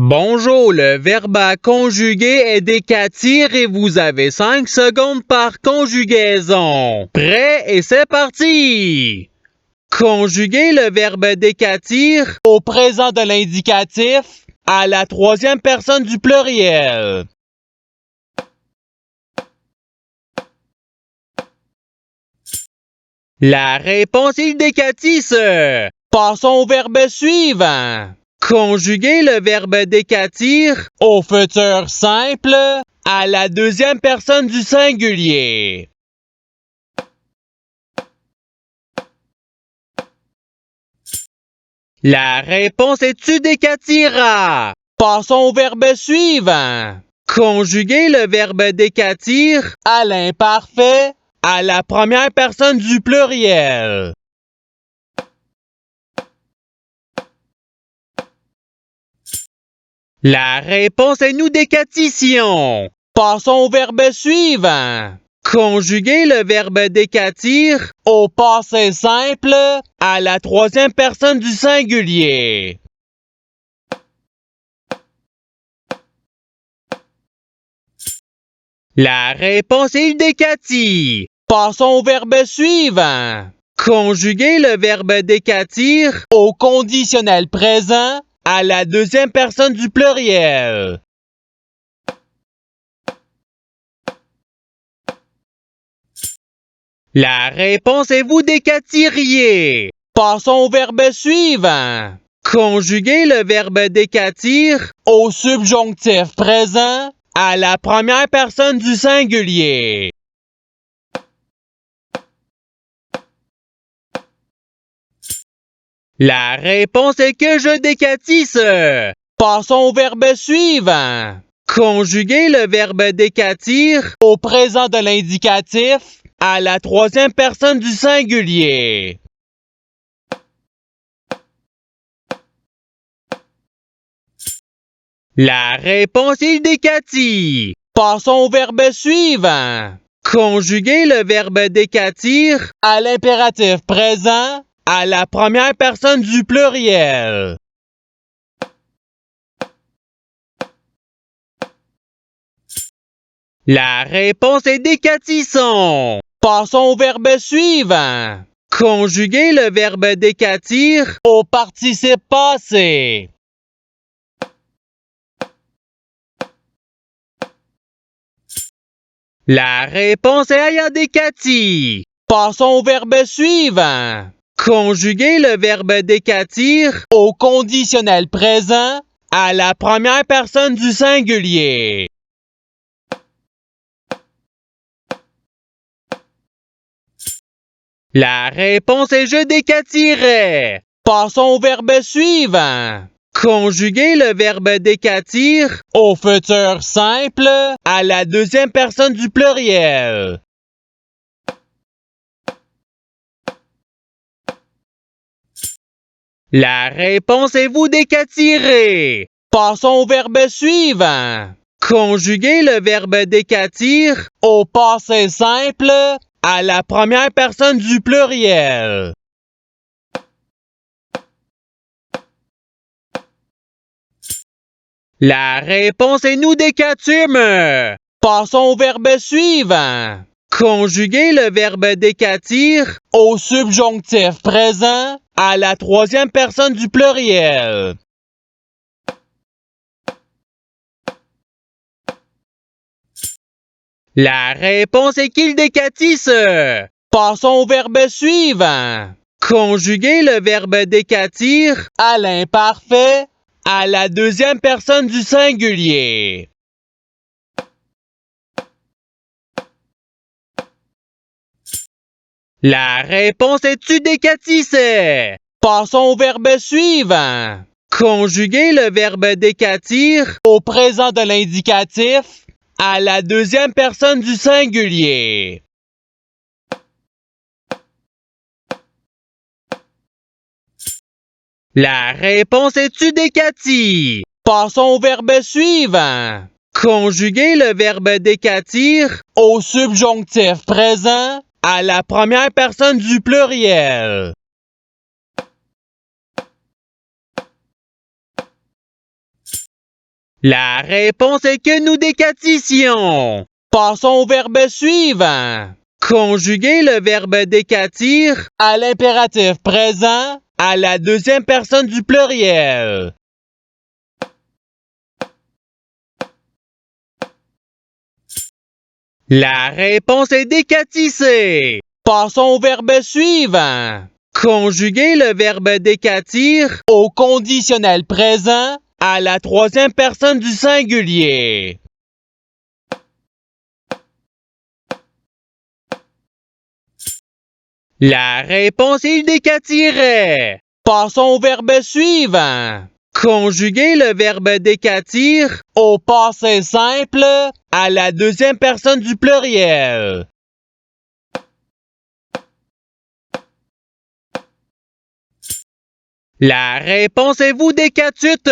Bonjour, le verbe à conjuguer est décatir et vous avez 5 secondes par conjugaison. Prêt et c'est parti! Conjuguer le verbe décatir au présent de l'indicatif à la troisième personne du pluriel. La réponse est décatis. Passons au verbe suivant. Conjuguer le verbe décatir au futur simple à la deuxième personne du singulier. La réponse est tu décatira. Passons au verbe suivant. Conjuguer le verbe décatir à l'imparfait à la première personne du pluriel. La réponse est nous décatissions. Passons au verbe suivant. Conjuguer le verbe décatir au passé simple à la troisième personne du singulier. La réponse est décati. Passons au verbe suivant. Conjuguer le verbe décatir au conditionnel présent à la deuxième personne du pluriel. La réponse est vous décatiriez. Passons au verbe suivant. Conjuguer le verbe décatir au subjonctif présent à la première personne du singulier. La réponse est que je décatisse. Passons au verbe suivant. Conjuguer le verbe décatir au présent de l'indicatif à la troisième personne du singulier. La réponse est décati. Passons au verbe suivant. Conjuguer le verbe décatir à l'impératif présent à la première personne du pluriel. La réponse est décatisson. Passons au verbe suivant. Conjuguer le verbe décatir au participe passé. La réponse est ayadécati. Passons au verbe suivant. Conjuguer le verbe décatir au conditionnel présent à la première personne du singulier. La réponse est je décatirais. Passons au verbe suivant. Conjuguer le verbe décatir au futur simple à la deuxième personne du pluriel. La réponse est vous décatirez. Passons au verbe suivant. Conjuguer le verbe décatir au passé simple à la première personne du pluriel. La réponse est nous décatume. Passons au verbe suivant. Conjuguer le verbe décatir au subjonctif présent à la troisième personne du pluriel. La réponse est qu'il décatisse. Passons au verbe suivant. Conjuguer le verbe décatir à l'imparfait à la deuxième personne du singulier. La réponse est tu décatissais. Passons au verbe suivant. Conjuguer le verbe décatir au présent de l'indicatif à la deuxième personne du singulier. La réponse est tu décati. Passons au verbe suivant. Conjuguer le verbe décatir au subjonctif présent à la première personne du pluriel. La réponse est que nous décatissions. Passons au verbe suivant. Conjuguer le verbe décatir à l'impératif présent à la deuxième personne du pluriel. La réponse est décatisser. Passons au verbe suivant. Conjuguer le verbe décatir au conditionnel présent à la troisième personne du singulier. La réponse est décatirait. Passons au verbe suivant. Conjuguer le verbe décatir au passé simple à la deuxième personne du pluriel. La réponse est vous décatute.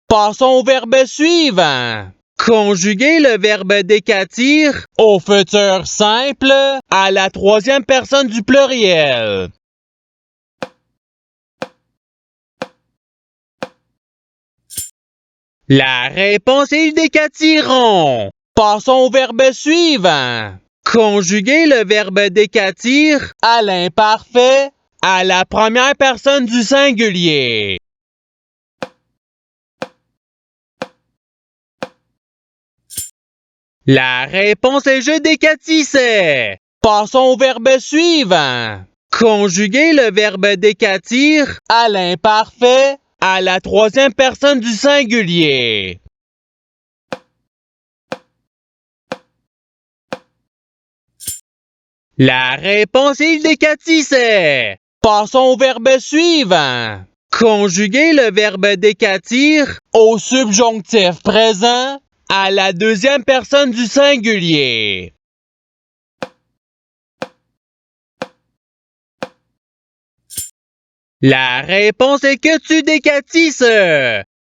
Passons au verbe suivant. Conjuguer le verbe décatir au futur simple à la troisième personne du pluriel. La réponse est décatiront. Passons au verbe suivant. Conjuguer le verbe décatir à l'imparfait à la première personne du singulier. La réponse est je décatissais. Passons au verbe suivant. Conjuguer le verbe décatir à l'imparfait à la troisième personne du singulier. La réponse est décatissait. Passons au verbe suivant. Conjuguer le verbe décatir au subjonctif présent à la deuxième personne du singulier. La réponse est que tu décatisses.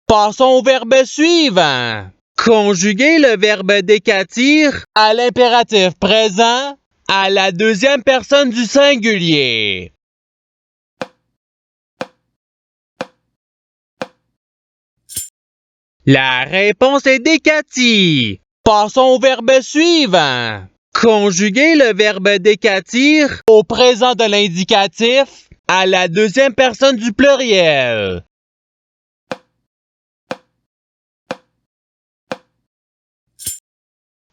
Passons au verbe suivant. Conjuguer le verbe décatir à l'impératif présent à la deuxième personne du singulier. La réponse est décatie. Passons au verbe suivant. Conjuguer le verbe décatir au présent de l'indicatif à la deuxième personne du pluriel.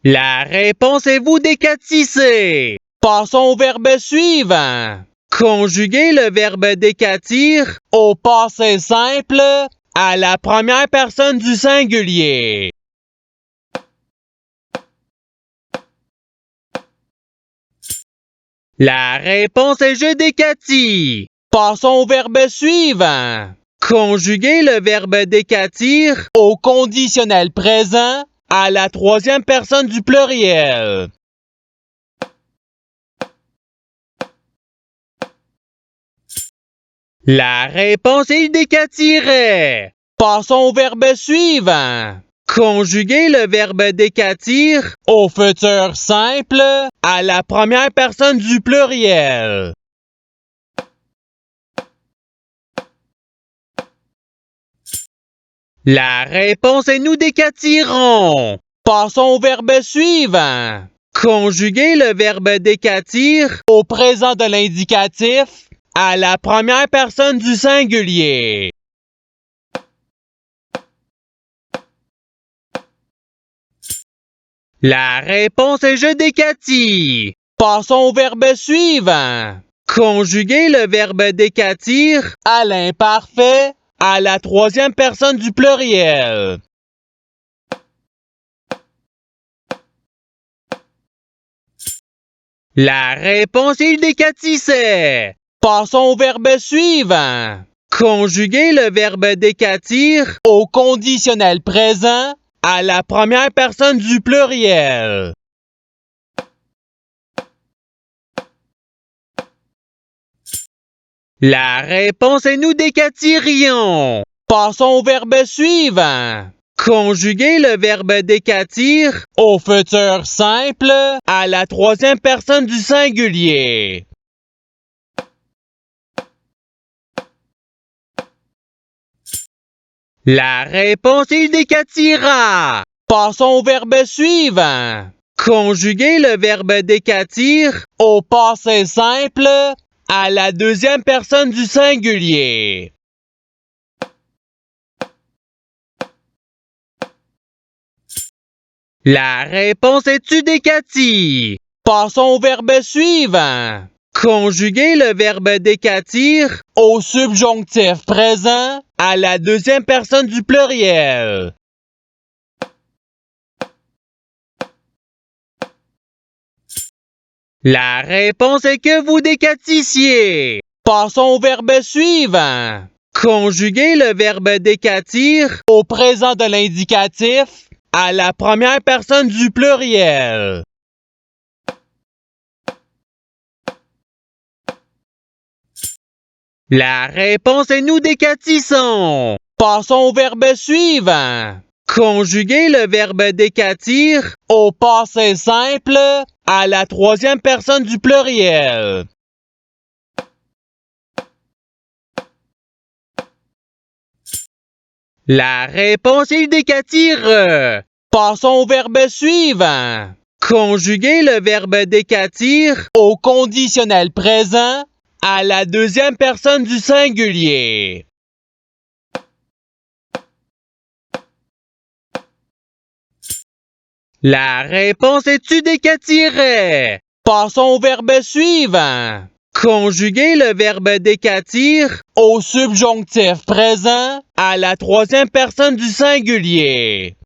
La réponse est vous décatissez. Passons au verbe suivant. Conjuguer le verbe décatir au passé simple à la première personne du singulier. La réponse est je décatis. Passons au verbe suivant. Conjuguer le verbe décatir au conditionnel présent à la troisième personne du pluriel. La réponse est décatirait. Passons au verbe suivant. Conjuguer le verbe décatir au futur simple à la première personne du pluriel. La réponse est nous décatirons. Passons au verbe suivant. Conjuguer le verbe décatir au présent de l'indicatif à la première personne du singulier. La réponse est je décatis. Passons au verbe suivant. Conjuguer le verbe décatir à l'imparfait à la troisième personne du pluriel. La réponse est décatissait. Passons au verbe suivant. Conjuguer le verbe décatir au conditionnel présent à la première personne du pluriel. La réponse est nous décatirions. Passons au verbe suivant. Conjuguer le verbe décatir au futur simple à la troisième personne du singulier. La réponse est il décatira. Passons au verbe suivant. Conjuguer le verbe décatir au passé simple à la deuxième personne du singulier. La réponse est tu décati. Passons au verbe suivant. Conjuguer le verbe décatir au subjonctif présent à la deuxième personne du pluriel. La réponse est que vous décatissiez. Passons au verbe suivant. Conjuguer le verbe décatir au présent de l'indicatif à la première personne du pluriel. La réponse est nous décatissons. Passons au verbe suivant. Conjuguer le verbe décatir au passé simple à la troisième personne du pluriel. La réponse est décatire. Passons au verbe suivant. Conjuguer le verbe décatir au conditionnel présent à la deuxième personne du singulier. La réponse est tu décatirais. Passons au verbe suivant. Conjuguer le verbe décatir au subjonctif présent à la troisième personne du singulier.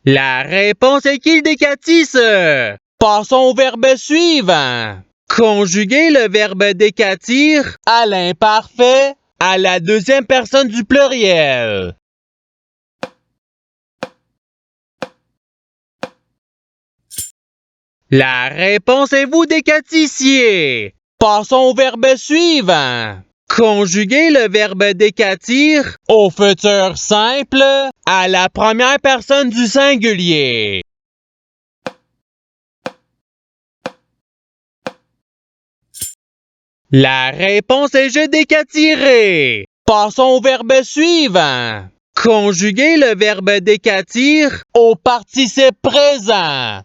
La réponse est qu'il décatisse. Passons au verbe suivant. Conjuguer le verbe décatir à l'imparfait à la deuxième personne du pluriel. La réponse est vous décatissiez. Passons au verbe suivant. Conjuguer le verbe décatir au futur simple à la première personne du singulier. La réponse est je décatirai. Passons au verbe suivant. Conjuguer le verbe décatir au participe présent.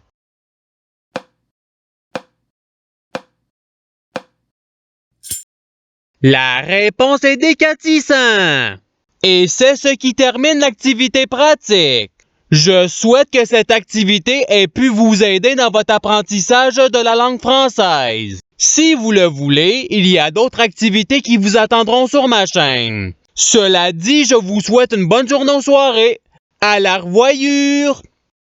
La réponse est décatissant. Et c'est ce qui termine l'activité pratique. Je souhaite que cette activité ait pu vous aider dans votre apprentissage de la langue française. Si vous le voulez, il y a d'autres activités qui vous attendront sur ma chaîne. Cela dit, je vous souhaite une bonne journée ou soirée. À la revoyure!